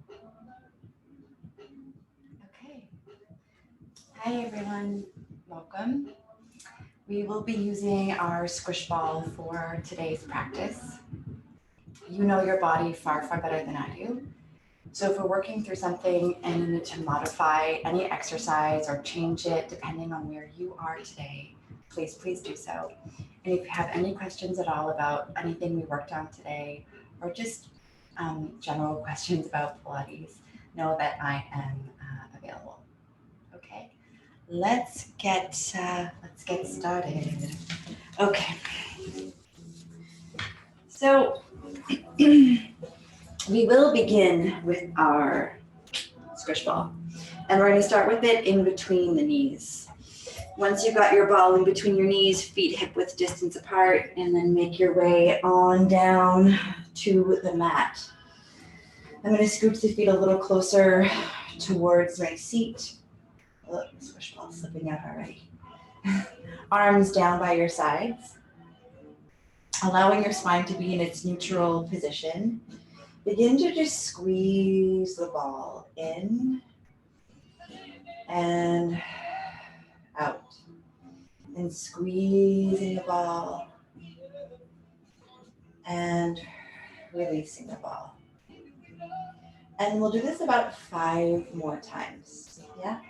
Okay. Hi everyone, welcome. We will be using our squish ball for today's practice. You know your body far, far better than I do. So if we're working through something and you need to modify any exercise or change it depending on where you are today, please do so. And if you have any questions at all about anything we worked on today, or just general questions about Pilates, know that I am available. Okay, let's get started. Okay, so we will begin with our squish ball, and we're going to start with it in between the knees. Once you've got your ball in between your knees, feet hip width distance apart, and then make your way on down to the mat. I'm going to scoot the feet a little closer towards my seat. Oh, the squish ball slipping out already. Arms down by your sides, allowing your spine to be in its neutral position. Begin to just squeeze the ball in and out. And squeezing the ball and releasing the ball. And we'll do this about 5 more times, yeah?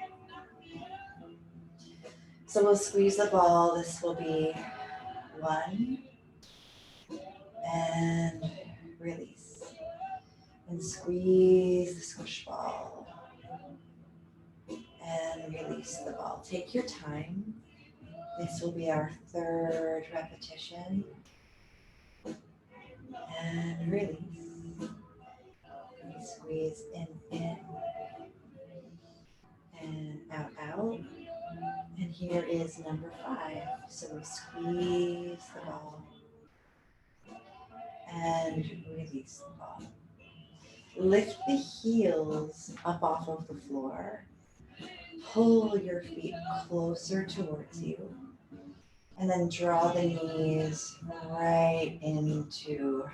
So we'll squeeze the ball. This will be 1 and release. And squeeze the squish ball and release the ball. Take your time. This will be our 3rd repetition. And release. We squeeze in, and out. And here is number 5. So we squeeze the ball and release the ball. Lift the heels up off of the floor. Pull your feet closer towards you. And then draw the knees right into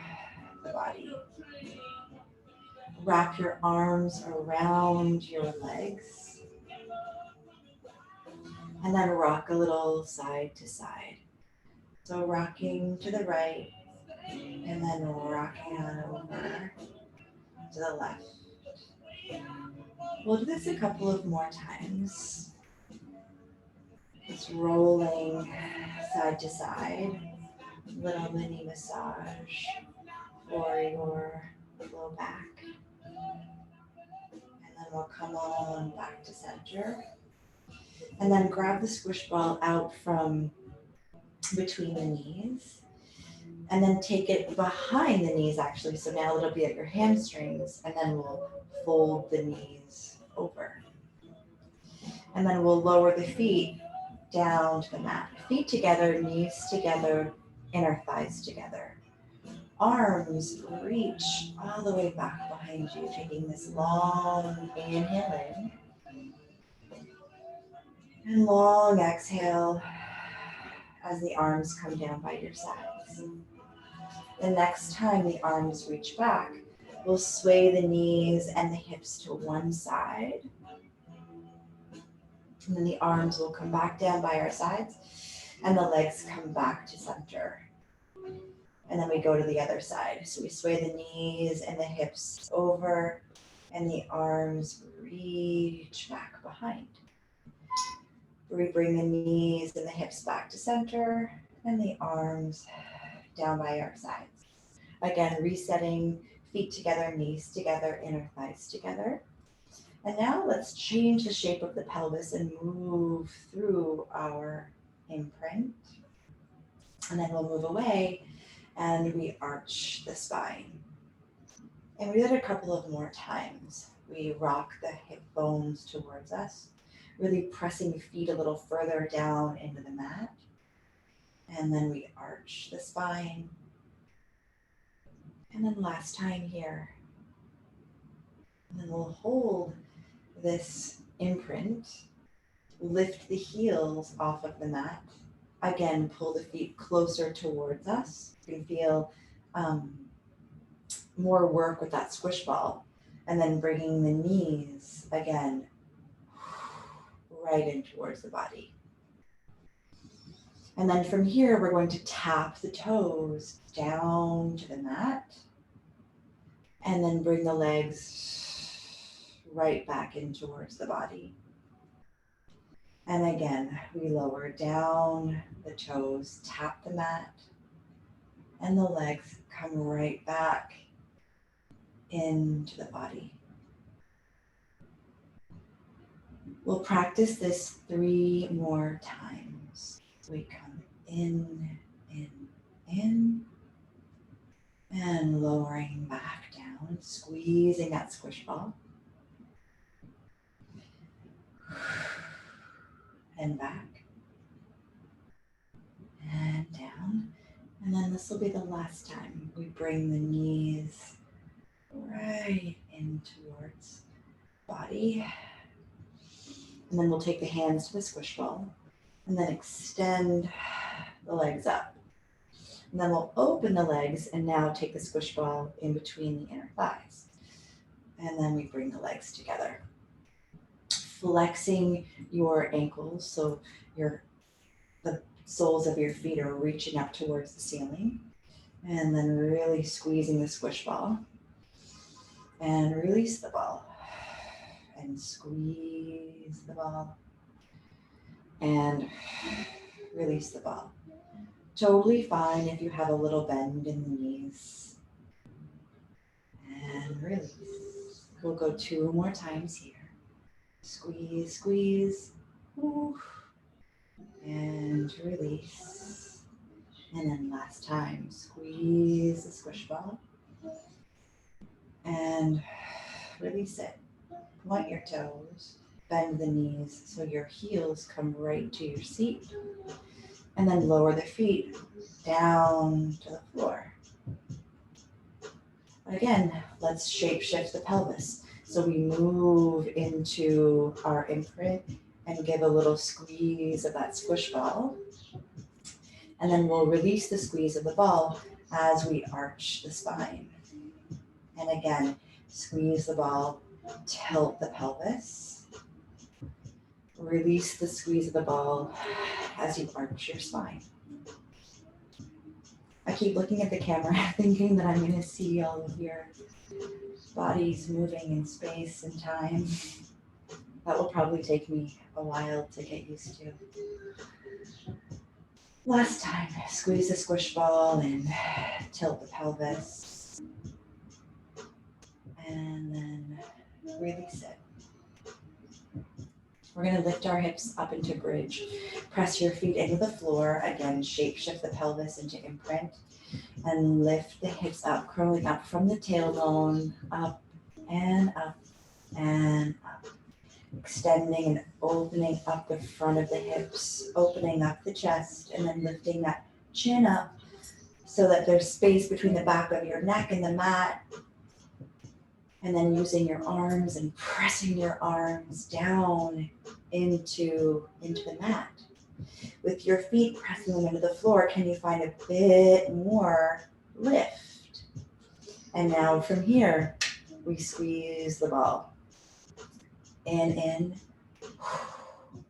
the body. Wrap your arms around your legs. And then rock a little side to side. So rocking to the right and then rocking on over to the left. We'll do this a couple of more times. Just rolling side to side. Little mini massage for your low back. And then we'll come on back to center. And then grab the squish ball out from between the knees. And then take it behind the knees actually. So now it'll be at your hamstrings, and then we'll fold the knees over. And then we'll lower the feet down to the mat. Feet together, knees together, inner thighs together. Arms reach all the way back behind you, taking this long inhale in. And long exhale as the arms come down by your sides. The next time the arms reach back, we'll sway the knees and the hips to one side. And then the arms will come back down by our sides and the legs come back to center. And then we go to the other side. So we sway the knees and the hips over and the arms reach back behind. We bring the knees and the hips back to center and the arms down by our sides. Again, resetting, feet together, knees together, inner thighs together. And now let's change the shape of the pelvis and move through our imprint. And then we'll move away and we arch the spine. And we do that a couple of more times. We rock the hip bones towards us, really pressing the feet a little further down into the mat. And then we arch the spine. And then last time here. And then we'll hold this imprint, lift the heels off of the mat. Again, pull the feet closer towards us. You can feel more work with that squish ball. And then bringing the knees again right in towards the body. And then from here, we're going to tap the toes down to the mat and then bring the legs right back in towards the body. And again, we lower down the toes, tap the mat, and the legs come right back into the body. We'll practice this 3 more times. We come in, and lowering back down, squeezing that squish ball. And back. And down. And then this will be the last time we bring the knees right in towards body. And then we'll take the hands to the squish ball and then extend the legs up. And then we'll open the legs and now take the squish ball in between the inner thighs. And then we bring the legs together. Flexing your ankles so the soles of your feet are reaching up towards the ceiling. And then really squeezing the squish ball. And release the ball. And squeeze the ball. And release the ball. Totally fine if you have a little bend in the knees. And release. We'll go 2 more times here. Squeeze, squeeze. Ooh. And release. And then last time, squeeze the squish ball. And release it. Point your toes. Bend the knees so your heels come right to your seat. And then lower the feet down to the floor. Again, let's shape shift the pelvis. So we move into our imprint and give a little squeeze of that squish ball. And then we'll release the squeeze of the ball as we arch the spine. And again, squeeze the ball, tilt the pelvis. Release the squeeze of the ball as you arch your spine. I keep looking at the camera thinking that I'm going to see all of your bodies moving in space and time. That will probably take me a while to get used to. Last time, squeeze the squish ball and tilt the pelvis. And then release it. We're going to lift our hips up into bridge. Press your feet into the floor. Again, shape shift the pelvis into imprint. And lift the hips up, curling up from the tailbone, up and up and up. Extending and opening up the front of the hips, opening up the chest, and then lifting that chin up so that there's space between the back of your neck and the mat. And then using your arms and pressing your arms down into the mat. With your feet pressing them into the floor, can you find a bit more lift? And now from here, we squeeze the ball. In,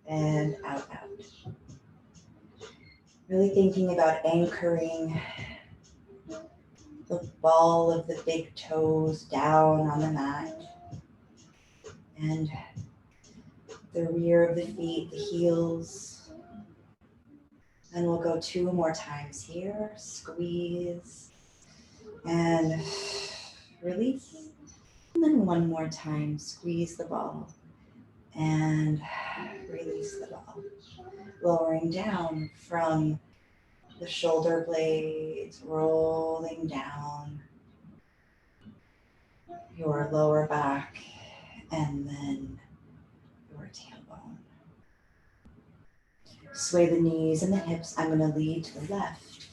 and out. Really thinking about anchoring the ball of the big toes down on the mat. And the rear of the feet, the heels. And we'll go 2 more times here. Squeeze and release. And then 1 more time, squeeze the ball and release the ball. Lowering down from the shoulder blades, rolling down your lower back and then your tailbone. Sway the knees and the hips. I'm going to lead to the left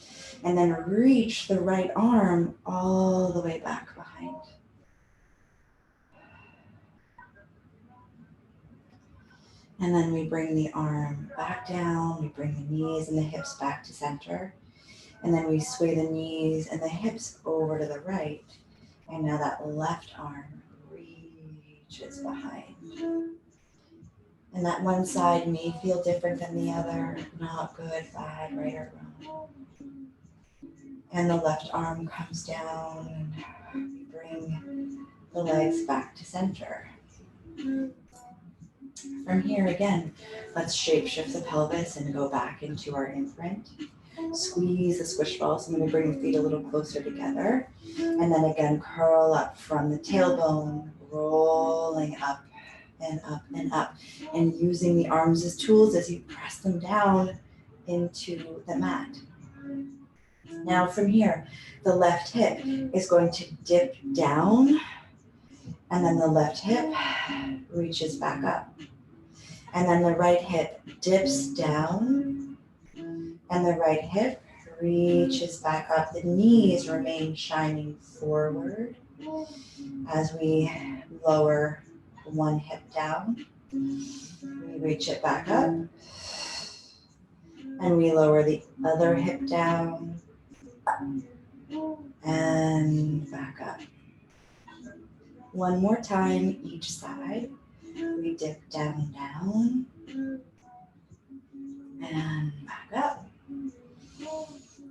and then reach the right arm all the way back behind. And then we bring the arm back down, we bring the knees and the hips back to center. And then we sway the knees and the hips over to the right. And now that left arm reaches behind. And that one side may feel different than the other, not good, bad, right or wrong. And the left arm comes down and we bring the legs back to center. From here again, let's shape shift the pelvis and go back into our imprint. Squeeze the squish ball. So I'm going to bring the feet a little closer together. And then again, curl up from the tailbone, rolling up and up and up. And using the arms as tools as you press them down into the mat. Now from here, the left hip is going to dip down. And then the left hip reaches back up. And then the right hip dips down. And the right hip reaches back up. The knees remain shining forward as we lower one hip down. We reach it back up. And we lower the other hip down. And back up. One more time each side. We dip down, down. And back up.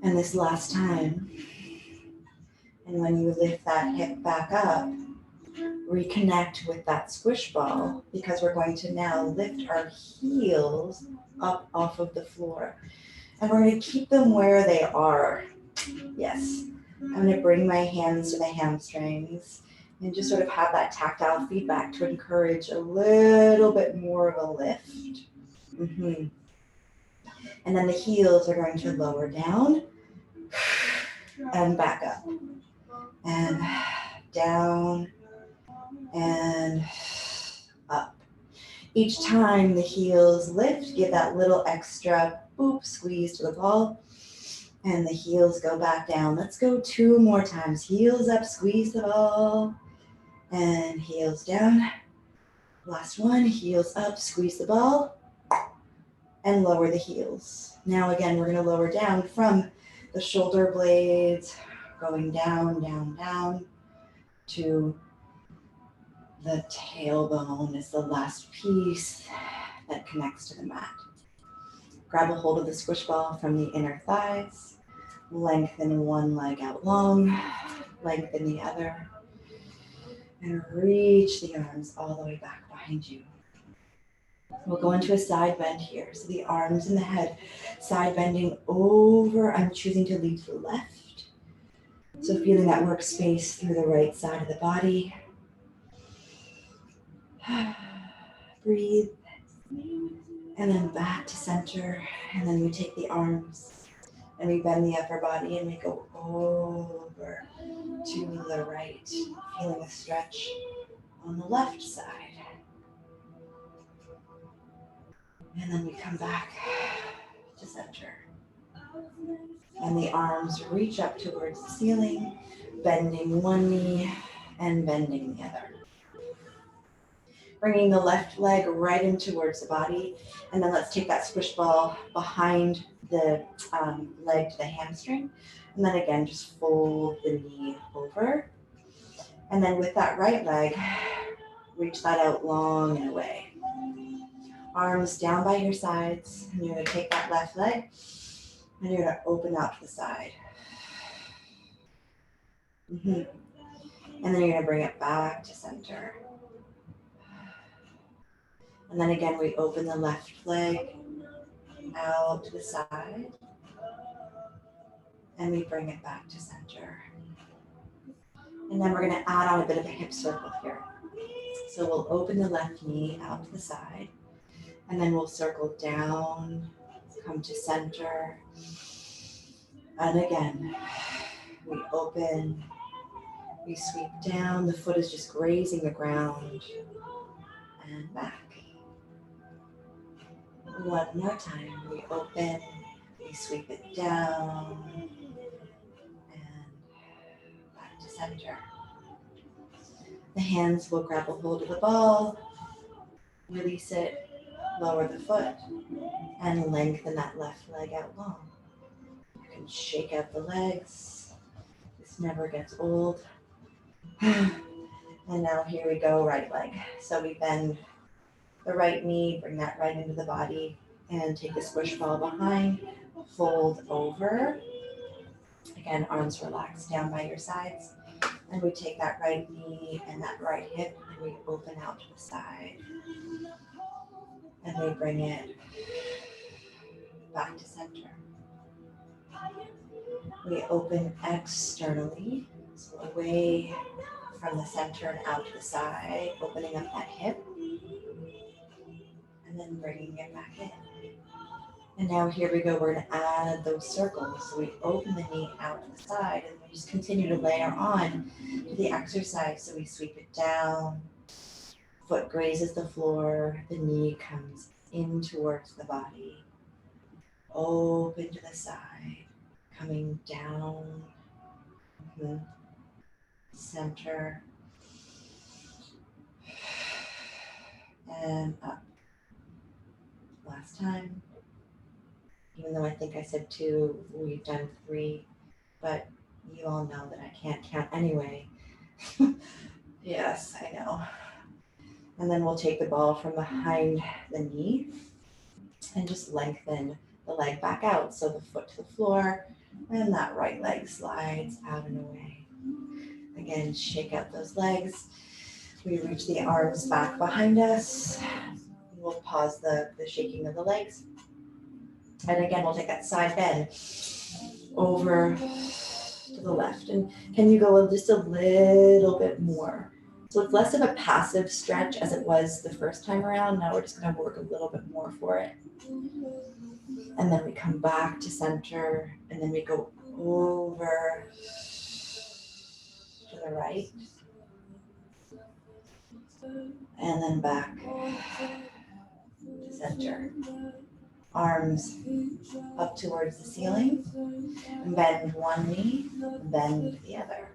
And this last time. And when you lift that hip back up, reconnect with that squish ball because we're going to now lift our heels up off of the floor. And we're going to keep them where they are. Yes. I'm going to bring my hands to the hamstrings and just sort of have that tactile feedback to encourage a little bit more of a lift. And then the heels are going to lower down and back up. And down and up. Each time the heels lift, give that little extra boop squeeze to the ball. And the heels go back down. Let's go 2 more times. Heels up, squeeze the ball. And heels down. Last one, heels up, squeeze the ball. And lower the heels. Now again, we're going to lower down from the shoulder blades, going down, down, down to the tailbone is the last piece that connects to the mat. Grab a hold of the squish ball from the inner thighs. Lengthen one leg out long. Lengthen the other. And reach the arms all the way back behind you. We'll go into a side bend here. So the arms and the head side bending over. I'm choosing to lead to the left. So feeling that workspace through the right side of the body. Breathe. And then back to center. And then we take the arms and we bend the upper body and we go over to the right. Feeling a stretch on the left side. And then we come back to center. And the arms reach up towards the ceiling, bending one knee and bending the other. Bringing the left leg right in towards the body. And then let's take that squish ball behind the leg to the hamstring. And then again, just fold the knee over. And then with that right leg, reach that out long and away. Arms down by your sides. And you're going to take that left leg and you're going to open out to the side. And then you're going to bring it back to center. And then again, we open the left leg out to the side. And we bring it back to center. And then we're going to add on a bit of a hip circle here. So we'll open the left knee out to the side. And then we'll circle down, come to center. And again, we open, we sweep down. The foot is just grazing the ground. And back. One more time, we open, we sweep it down, and back to center. The hands will grab a hold of the ball, release it, lower the foot, and lengthen that left leg out long. You can shake out the legs. This never gets old. And And now here we go, right leg. So we bend the right knee, bring that right into the body, and take the squish ball behind, fold over. Again, arms relaxed down by your sides. And we take that right knee and that right hip and we open out to the side. And we bring it back to center. We open externally, so away from the center and out to the side, opening up that hip. And then bringing it back in. And now here we go, we're gonna add those circles. So we open the knee out to the side and we just continue to layer on to the exercise. So we sweep it down, foot grazes the floor, the knee comes in towards the body, open to the side, coming down, center, and up. Last time. Even though I think I said 2, we've done 3, but you all know that I can't count anyway. Yes, I know. And then we'll take the ball from behind the knee and just lengthen the leg back out. So the foot to the floor and that right leg slides out and away. Again, shake out those legs. We reach the arms back behind us. We'll pause the shaking of the legs. And again, we'll take that side bend over to the left. And can you go just a little bit more? So it's less of a passive stretch as it was the first time around. Now we're just going to work a little bit more for it. And then we come back to center, and then we go over to the right. And then back to center. Arms up towards the ceiling. Bend one knee, bend the other.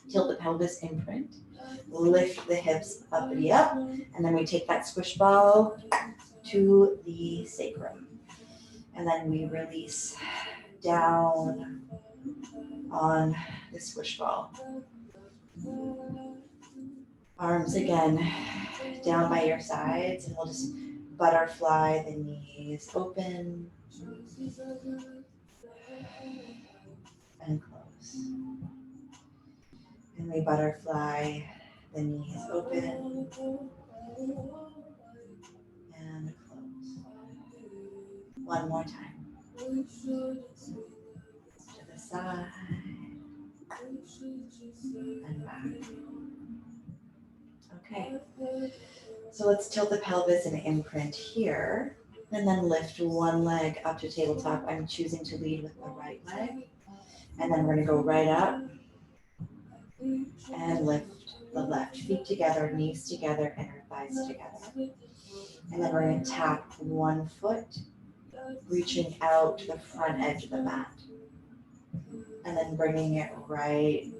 Tilt the pelvis imprint. Lift the hips uppity up. And then we take that squish ball to the sacrum. And then we release down on the squish ball. Arms again down by your sides, and we'll just butterfly the knees open and close. And we butterfly the knees open and close. One more time. To the side and back. Okay. So let's tilt the pelvis and imprint here. And then lift one leg up to tabletop. I'm choosing to lead with the right leg. And then we're going to go right up and lift the left feet together, knees together, inner thighs together. And then we're going to tap one foot, reaching out to the front edge of the mat. And then bringing it right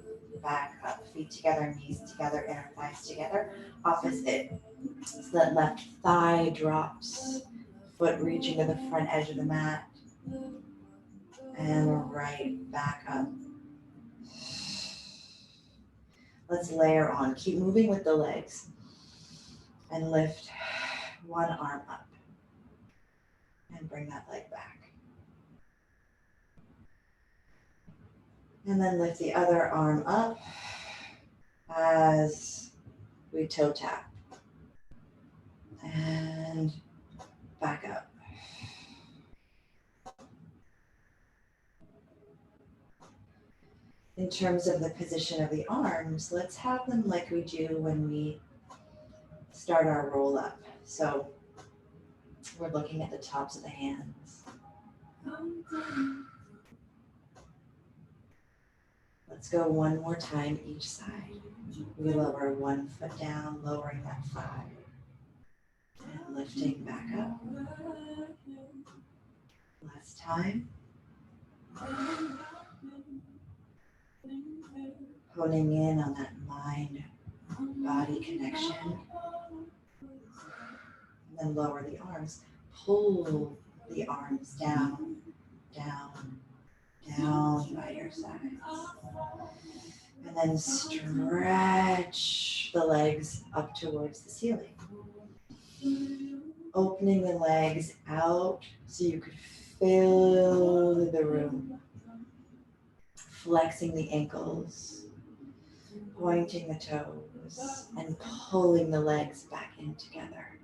back up, feet together, knees together, inner thighs together, opposite. So that left thigh drops, foot reaching to the front edge of the mat, and right back up. Let's layer on. Keep moving with the legs. And lift one arm up. And bring that leg back. And then lift the other arm up as we toe tap. And back up. In terms of the position of the arms, let's have them like we do when we start our roll up. So we're looking at the tops of the hands. Let's go one more time each side. We lower one foot down, lowering that thigh. And lifting back up. Last time. Honing in on that mind-body connection. And then lower the arms. Pull the arms down, down, down. down by your sides. And then stretch the legs up towards the ceiling. Opening the legs out so you could fill the room. Flexing the ankles, pointing the toes, and pulling the legs back in together.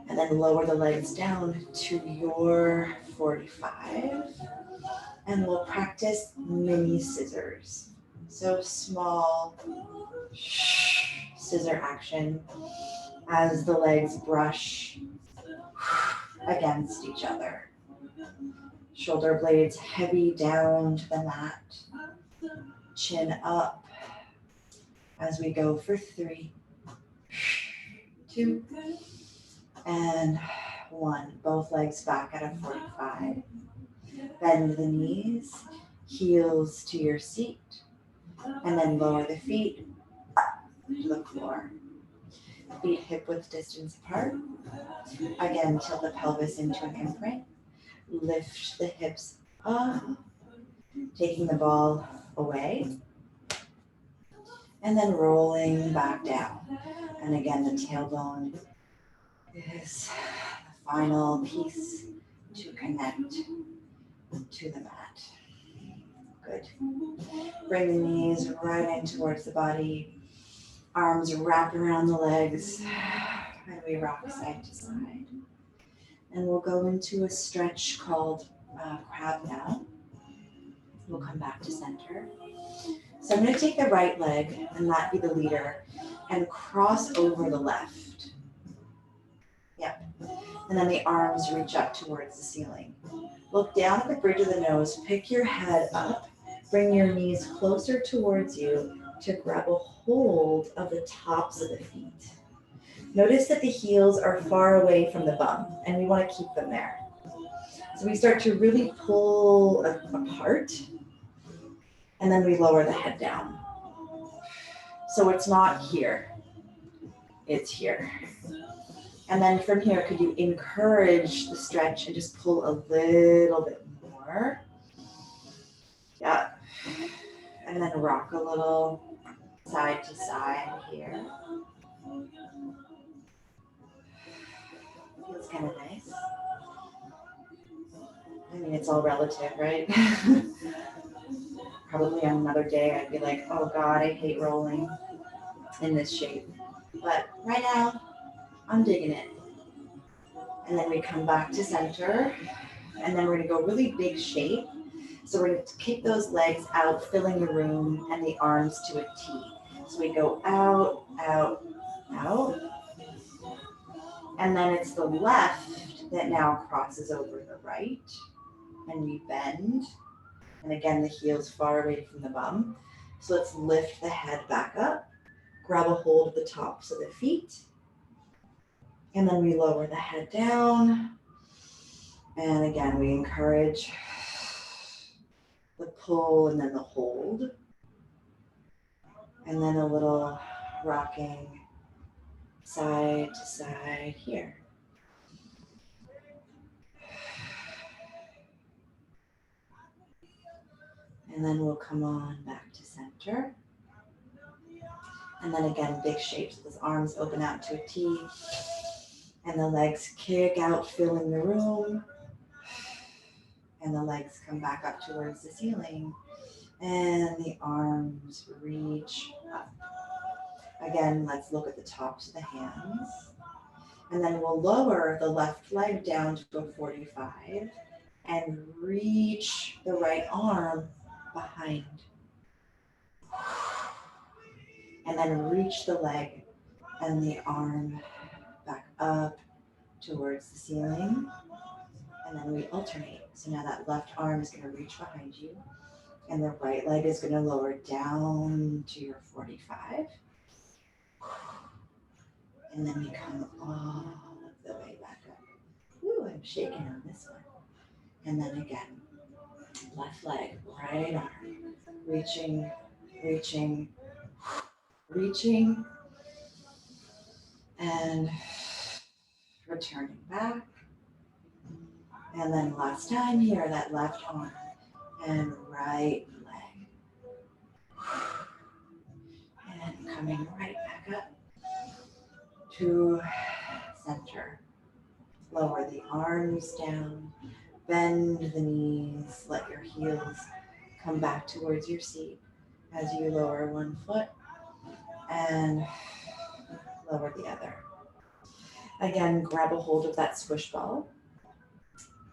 And then lower the legs down to your 45. And we'll practice mini scissors. So small scissor action as the legs brush against each other. Shoulder blades heavy down to the mat. Chin up as we go for 3, 2, and 1. Both legs back at a 45. Bend the knees, heels to your seat, and then lower the feet to the floor. Feet hip width distance apart. Again, tilt the pelvis into an imprint. Lift the hips up, taking the ball away, and then rolling back down. And again, the tailbone is the final piece to connect to the mat. Good. Bring the knees right in towards the body. Arms wrap around the legs. And we rock side to side. And we'll go into a stretch called crab now. We'll come back to center. So I'm going to take the right leg, and that be the leader, and cross over the left. Yep. And then the arms reach up towards the ceiling. Look down at the bridge of the nose, pick your head up, bring your knees closer towards you to grab a hold of the tops of the feet. Notice that the heels are far away from the bum, and we want to keep them there. So we start to really pull apart, and then we lower the head down. So it's not here, it's here. And then from here, could you encourage the stretch and just pull a little bit more? Yeah. And then rock a little side to side here. Feels kind of nice. I mean, it's all relative, right? Probably on another day, I'd be like, oh God, I hate rolling in this shape. But right now, I'm digging it. And then we come back to center. And then we're gonna go really big shape. So we're gonna kick those legs out, filling the room, and the arms to a T. So we go out, out, out. And then it's the left that now crosses over the right. And we bend. And again, the heel's far away from the bum. So let's lift the head back up, grab a hold of the tops of the feet. And then we lower the head down. And again, we encourage the pull and then the hold. And then a little rocking side to side here. And then we'll come on back to center. And then again, big shapes. So those arms open out to a T. And the legs kick out, filling the room. And the legs come back up towards the ceiling. And the arms reach up. Again, let's look at the tops of the hands. And then we'll lower the left leg down to a 45 and reach the right arm behind. And then reach the leg and the arm back up towards the ceiling. And then we alternate. So now that left arm is going to reach behind you. And the right leg is going to lower down to your 45. And then we come all the way back up. Ooh, I'm shaking on this one. And then again, left leg, right arm, reaching, reaching, reaching, and returning back. And then last time here, that left arm and right leg. And coming right back up to center. Lower the arms down, bend the knees, let your heels come back towards your seat as you lower one foot and lower the other. Again, grab a hold of that squish ball.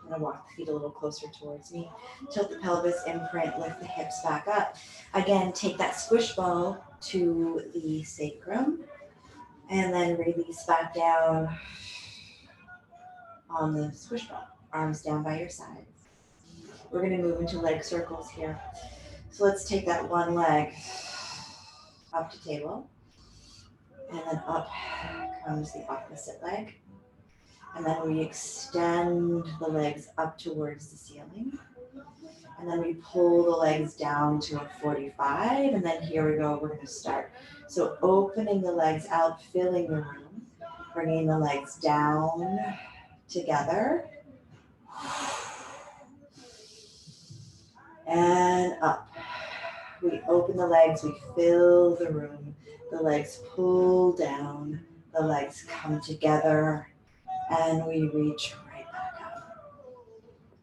I'm gonna walk the feet a little closer towards me. Tilt the pelvis, imprint, lift the hips back up. Again, take that squish ball to the sacrum and then release back down on the squish ball. Arms down by your sides. We're gonna move into leg circles here. So let's take that one leg up to table, and then up comes the opposite leg. And then we extend the legs up towards the ceiling. And then we pull the legs down to a 45. And then here we go, we're gonna start. So opening the legs out, filling the room, bringing the legs down together. And up. We open the legs, we fill the room. The legs pull down, the legs come together, and we reach right back up.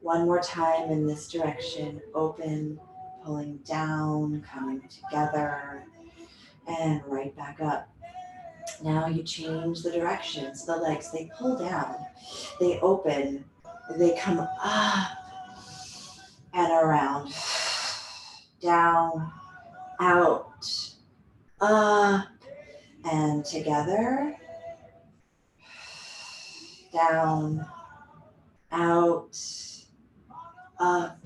One more time in this direction, open, pulling down, coming together, and right back up. Now you change the direction. So the legs, they pull down, they open, they come up and around, down, out, up, and together, down, out, up,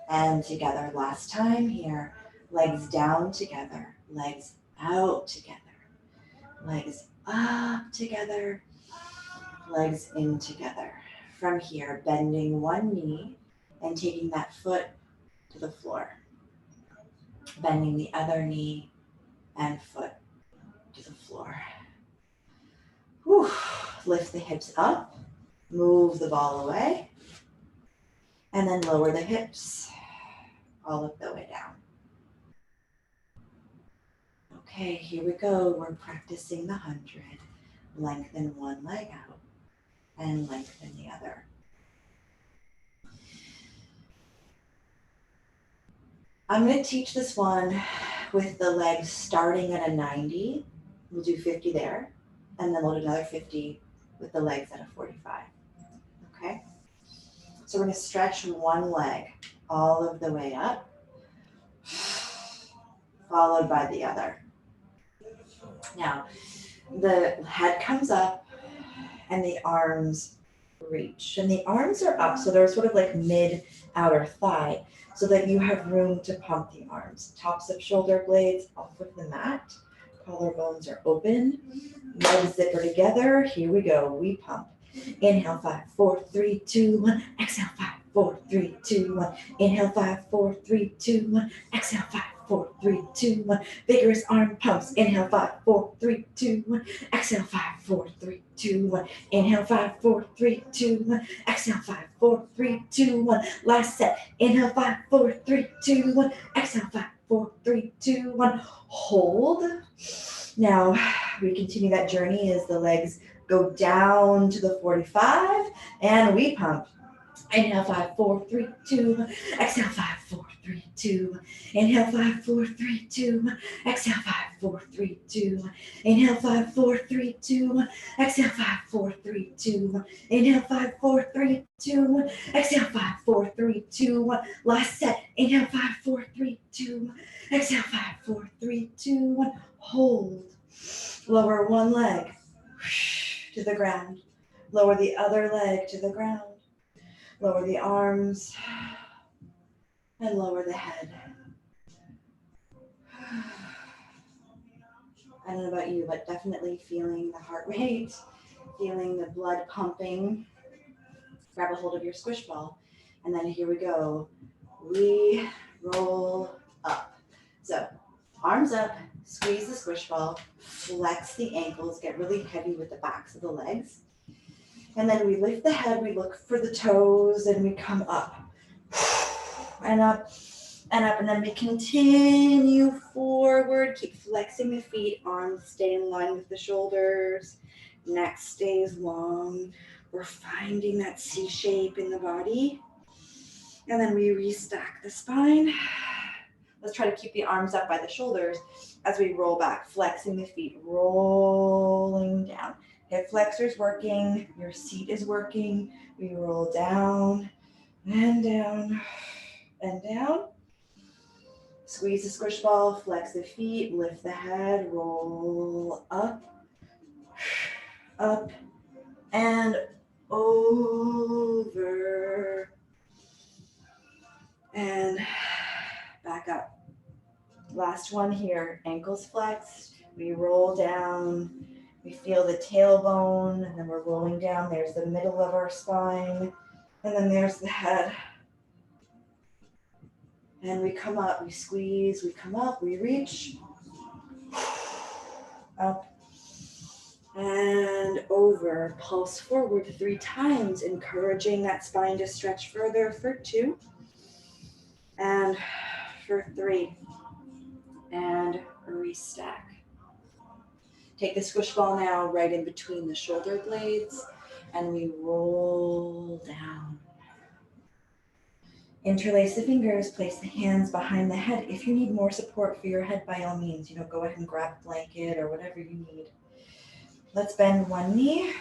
and together. Last time here, legs down together, legs out together, legs up together, legs in together. From here, bending one knee and taking that foot to the floor. Bending the other knee and foot to the floor. Whew. Lift the hips up, move the ball away, and then lower the hips all of the way down. Okay, here we go. We're practicing the 100. Lengthen one leg out and lengthen the other. I'm going to teach this one with the legs starting at a 90. We'll do 50 there, and then we'll do another 50 with the legs at a 45. Okay? So we're going to stretch one leg all of the way up, followed by the other. Now, the head comes up and the arms reach. And the arms are up, so they're sort of like mid-outer thigh, so that you have room to pump the arms. Tops of shoulder blades off of the mat. Collarbones are open. Legs zipper together. Here we go. We pump. Inhale, 5, 4, 3, 2, 1. Exhale, 5, 4, 3, 2, 1. Inhale, 5, 4, 3, 2, 1. Exhale, 5, 4, 3, 2, 1. Vigorous arm pumps. Inhale, 5, 4, 3, 2, 1. Exhale, 5, 4, 3, 2, 1. Inhale, 5, 4, 3, 2, 1. Exhale, 5, 4, 3, 2, 1. Last set. Inhale, 5, 4, 3, 2, 1. Exhale, 5, 4, 3, 2, 1. Hold. Now we continue that journey as the legs go down to the 45 and we pump. Inhale, 5, 4, 3, 2. Exhale, 5, 4, 3, 2. Inhale, 5, 4, 3, 2. Exhale, 5, 4, 3, 2. Inhale, 5, 4, 3, 2. Exhale, 5, 4, 3, 2. Inhale, 5, 4, 3, 2. Exhale, 5, 4, 3, 2. Last set. Inhale, 5, 4, 3, 2. Exhale, 5, 4, 3, 2. Hold. Lower one leg to the ground. Lower the other leg to the ground. Lower the arms and lower the head. I don't know about you, but definitely feeling the heart rate, feeling the blood pumping. Grab a hold of your squish ball, and then here we go. We roll up. So arms up, squeeze the squish ball, flex the ankles, get really heavy with the backs of the legs. And then we lift the head, we look for the toes, and we come up and up and up. And then we continue forward, keep flexing the feet, arms stay in line with the shoulders, neck stays long. We're finding that C shape in the body. And then we restack the spine. Let's try to keep the arms up by the shoulders as we roll back, flexing the feet, rolling down. Hip flexors working, your seat is working. We roll down and down and down. Squeeze the squish ball, flex the feet, lift the head, roll up, up, and over, and back up. Last one here, ankles flexed, we roll down, we feel the tailbone, and then we're rolling down. There's the middle of our spine, and then there's the head. And we come up, we squeeze, we come up, we reach, up, and over. Pulse forward 3 times, encouraging that spine to stretch further for 2, and for 3, and restack. Take the squish ball now right in between the shoulder blades, and we roll down. Interlace the fingers, place the hands behind the head. If you need more support for your head, by all means, go ahead and grab a blanket or whatever you need. Let's bend one knee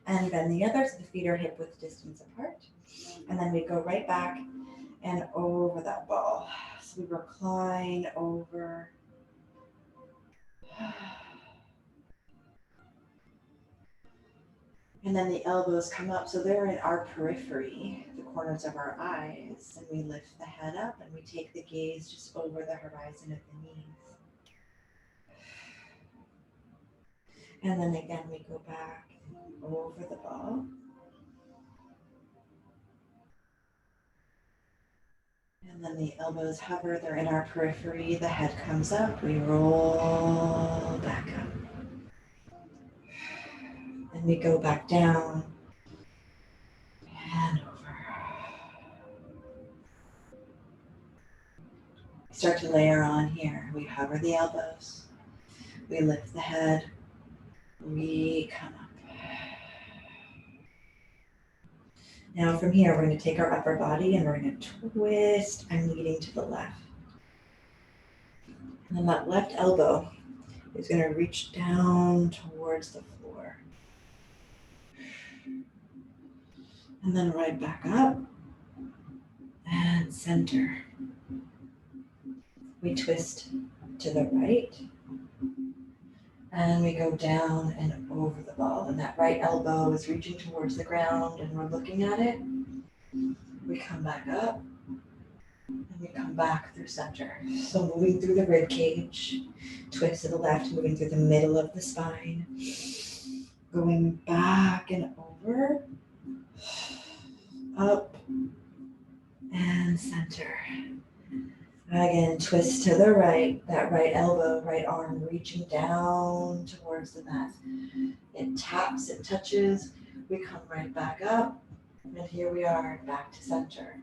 and bend the other so the feet are hip width distance apart. And then we go right back and over that ball. So we recline over. And then the elbows come up, so they're in our periphery, the corners of our eyes, and we lift the head up and we take the gaze just over the horizon of the knees. And then again, we go back over the ball. And then the elbows hover, they're in our periphery, the head comes up, we roll back up. And we go back down and over. Start to layer on here. We hover the elbows, we lift the head, we come up. Now from here, we're going to take our upper body and we're going to twist and leading to the left. And then that left elbow is going to reach down towards the floor. And then right back up and center. We twist to the right and we go down and over the ball. And that right elbow is reaching towards the ground and we're looking at it. We come back up and we come back through center. So moving through the rib cage, twist to the left, moving through the middle of the spine, going back and over, up and center. Again, twist to the right, that right elbow, right arm reaching down towards the mat. It taps, it touches, we come right back up, and here we are, back to center.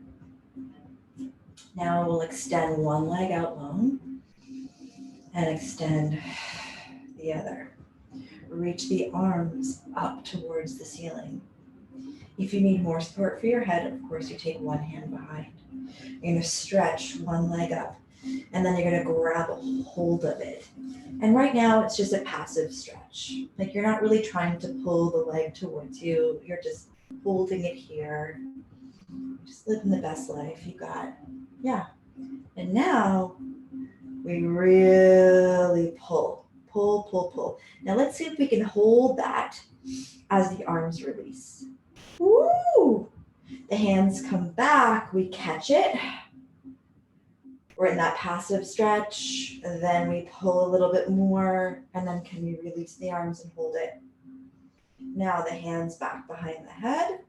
Now we'll extend one leg out long, and extend the other. Reach the arms up towards the ceiling. If you need more support for your head, of course, you take one hand behind. You're going to stretch one leg up, and then you're going to grab a hold of it. And right now, it's just a passive stretch. Like you're not really trying to pull the leg towards you. You're just holding it here. Just living the best life you got. Yeah. And now, we really pull, pull, pull, pull. Now let's see if we can hold that as the arms release. Woo! The hands come back, we catch it. We're in that passive stretch, and then we pull a little bit more, and then can we release the arms and hold it? Now the hands back behind the head.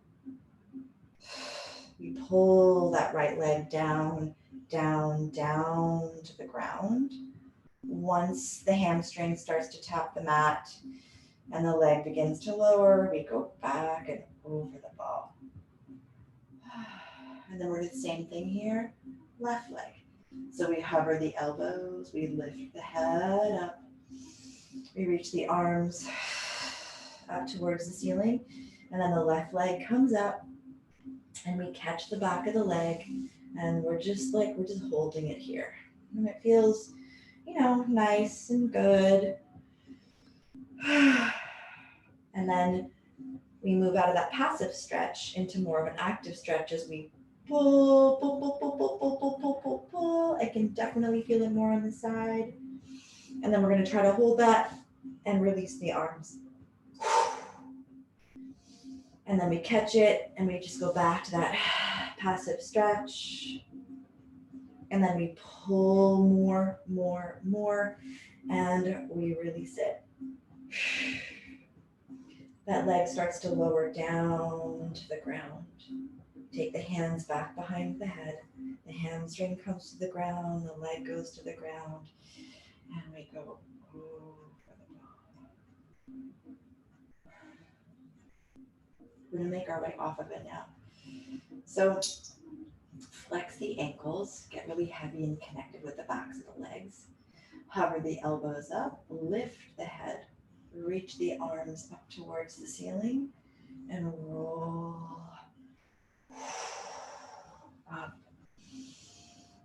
We pull that right leg down, down, down to the ground. Once the hamstring starts to tap the mat, and the leg begins to lower. We go back and over the ball. And then we're going to do the same thing here, left leg. So we hover the elbows, we lift the head up, we reach the arms up towards the ceiling, and then the left leg comes up, and we catch the back of the leg, and we're just holding it here. And it feels, nice and good. And then we move out of that passive stretch into more of an active stretch as we pull, pull, pull, pull, pull, pull, pull, pull, pull, pull. I can definitely feel it more on the side. And then we're going to try to hold that and release the arms. And then we catch it and we just go back to that passive stretch. And then we pull more, more, more, and we release it. That leg starts to lower down to the ground. Take the hands back behind the head. The hamstring comes to the ground, the leg goes to the ground, and we go over the ball. We're gonna make our way off of it now. So flex the ankles, get really heavy and connected with the backs of the legs. Hover the elbows up, lift the head, reach the arms up towards the ceiling, and roll up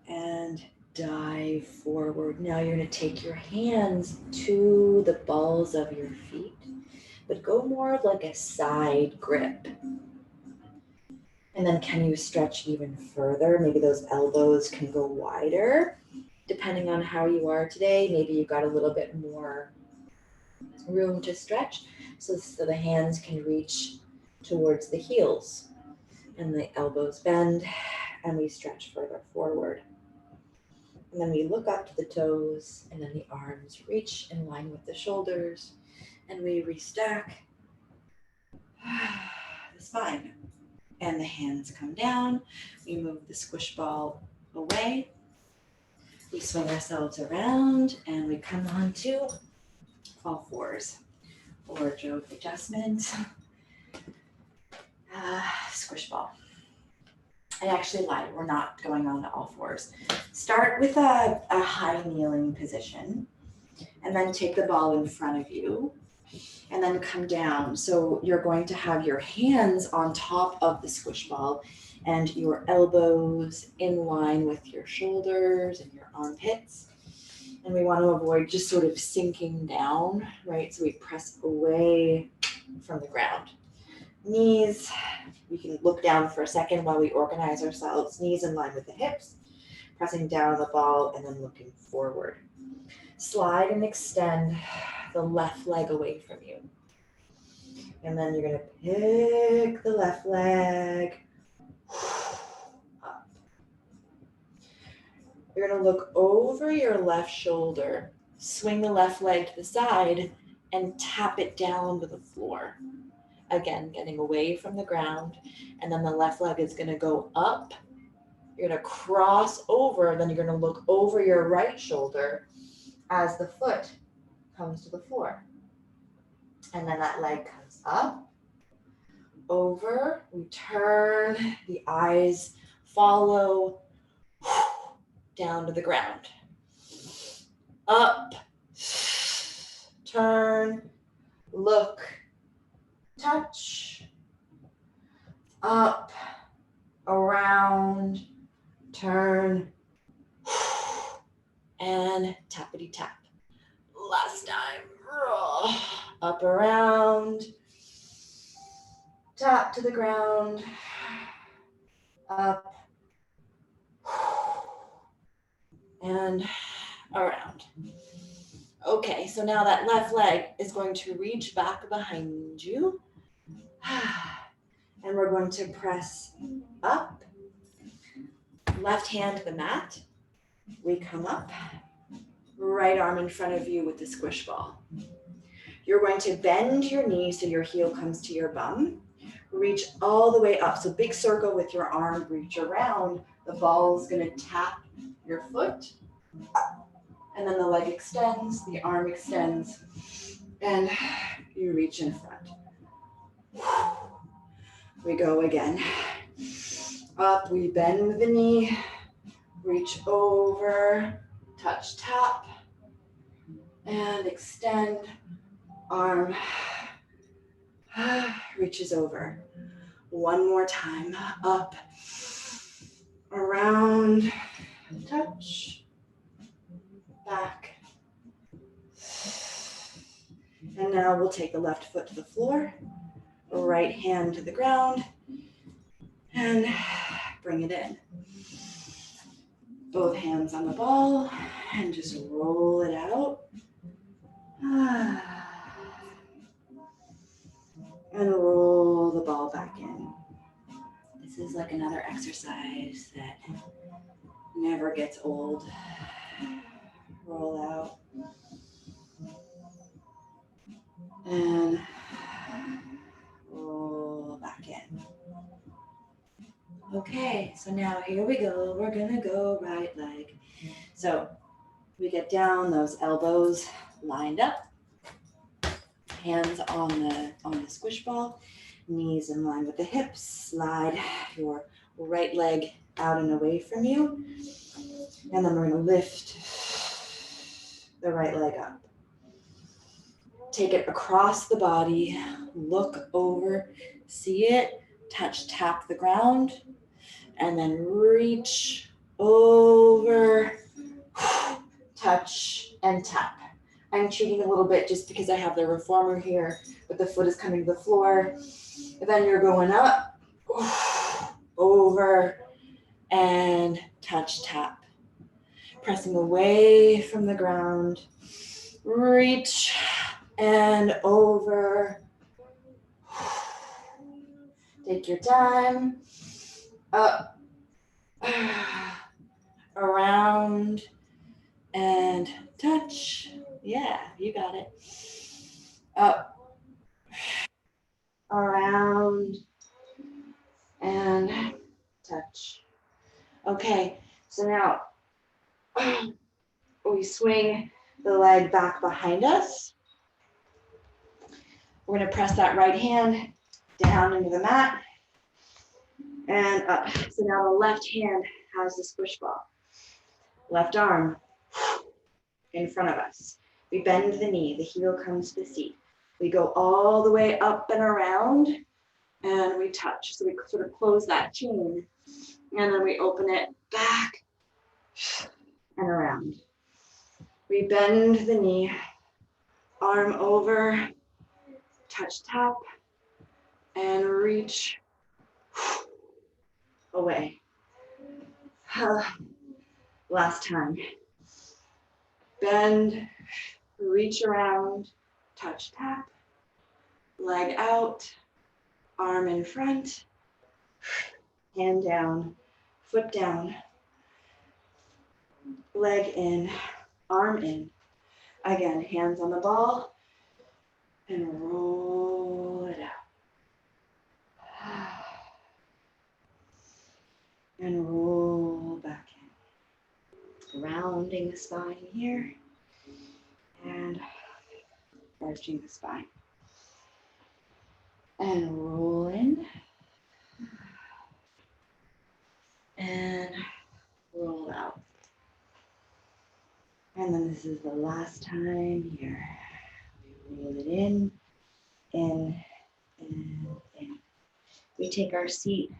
and dive forward. Now you're going to take your hands to the balls of your feet, but go more like a side grip. And then can you stretch even further? Maybe those elbows can go wider, depending on how you are today. Maybe you've got a little bit more room to stretch, so the hands can reach towards the heels and the elbows bend, and we stretch further forward. And then we look up to the toes, and then the arms reach in line with the shoulders, and we restack the spine. And the hands come down. We move the squish ball away. We swing ourselves around, and we come on to all fours. Wardrobe adjustment. Squish ball. I actually lied. We're not going on to all fours. Start with a high kneeling position, and then take the ball in front of you, and then come down. So you're going to have your hands on top of the squish ball and your elbows in line with your shoulders and your armpits. And we want to avoid just sort of sinking down, right? So we press away from the ground. Knees, we can look down for a second while we organize ourselves. Knees in line with the hips, pressing down on the ball and then looking forward. Slide and extend the left leg away from you. And then you're going to pick the left leg up. You're going to look over your left shoulder, swing the left leg to the side, and tap it down to the floor. Again, getting away from the ground. And then the left leg is going to go up. You're going to cross over, then you're going to look over your right shoulder as the foot comes to the floor. And then that leg comes up, over, we turn, the eyes follow, down to the ground. Up, turn, look, touch, up, around, turn, and tappity tap. Last time. Up, around, tap to the ground, up, and around. Okay, so now that left leg is going to reach back behind you. And we're going to press up, left hand to the mat. We come up, right arm in front of you with the squish ball. You're going to bend your knee so your heel comes to your bum. Reach all the way up. So big circle with your arm, reach around. The ball is going to tap your foot. And then the leg extends, the arm extends, And you reach in front. We go again. Up, we bend the knee, reach over, touch, tap, and extend, arm, reaches over. One more time, up, around, touch, back. And now we'll take the left foot to the floor, right hand to the ground, and bring it in. Both hands on the ball, and just roll it out. And roll the ball back in. This is like another exercise that never gets old. Roll out. And roll back in. Okay, so now here we go. We're gonna go right leg. So we get down, those elbows lined up. Hands on the squish ball. Knees in line with the hips. Slide your right leg out and away from you. And then we're going to lift the right leg up. Take it across the body. Look over. See it. Touch, tap the ground. And then reach over. Touch and tap. I'm cheating a little bit just because I have the reformer here, but the foot is coming to the floor. And then you're going up, over, and touch, tap. Pressing away from the ground, reach, and over. Take your time, up, around, and touch. Yeah, you got it. Up, around, and touch. Okay, so now we swing the leg back behind us. We're going to press that right hand down into the mat and up. So now the left hand has the squish ball. Left arm in front of us. We bend the knee, the heel comes to the seat. We go all the way up and around and we touch. So we sort of close that chain and then we open it back and around. We bend the knee, arm over, touch, tap, and reach away. Last time. Bend, reach around, touch, tap, leg out, arm in front, hand down, foot down, leg in, arm in. Again, hands on the ball, and roll it out. And roll back in. Rounding the spine here, and arching the spine. And roll in, and roll out. And then this is the last time here. We roll it in, and in. We take our seat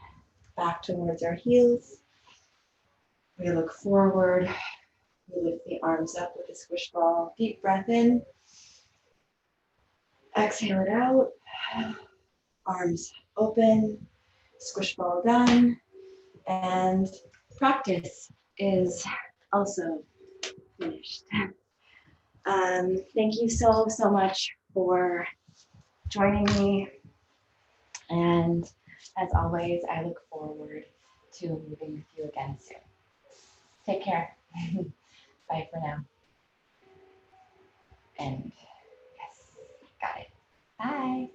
back towards our heels. We look forward. We lift the arms up with a squish ball. Deep breath in. Exhale it out. Arms open. Squish ball done. And practice is also finished. Thank you so much for joining me. And as always, I look forward to moving with you again soon. Take care. Bye for now. And yes, got it. Bye.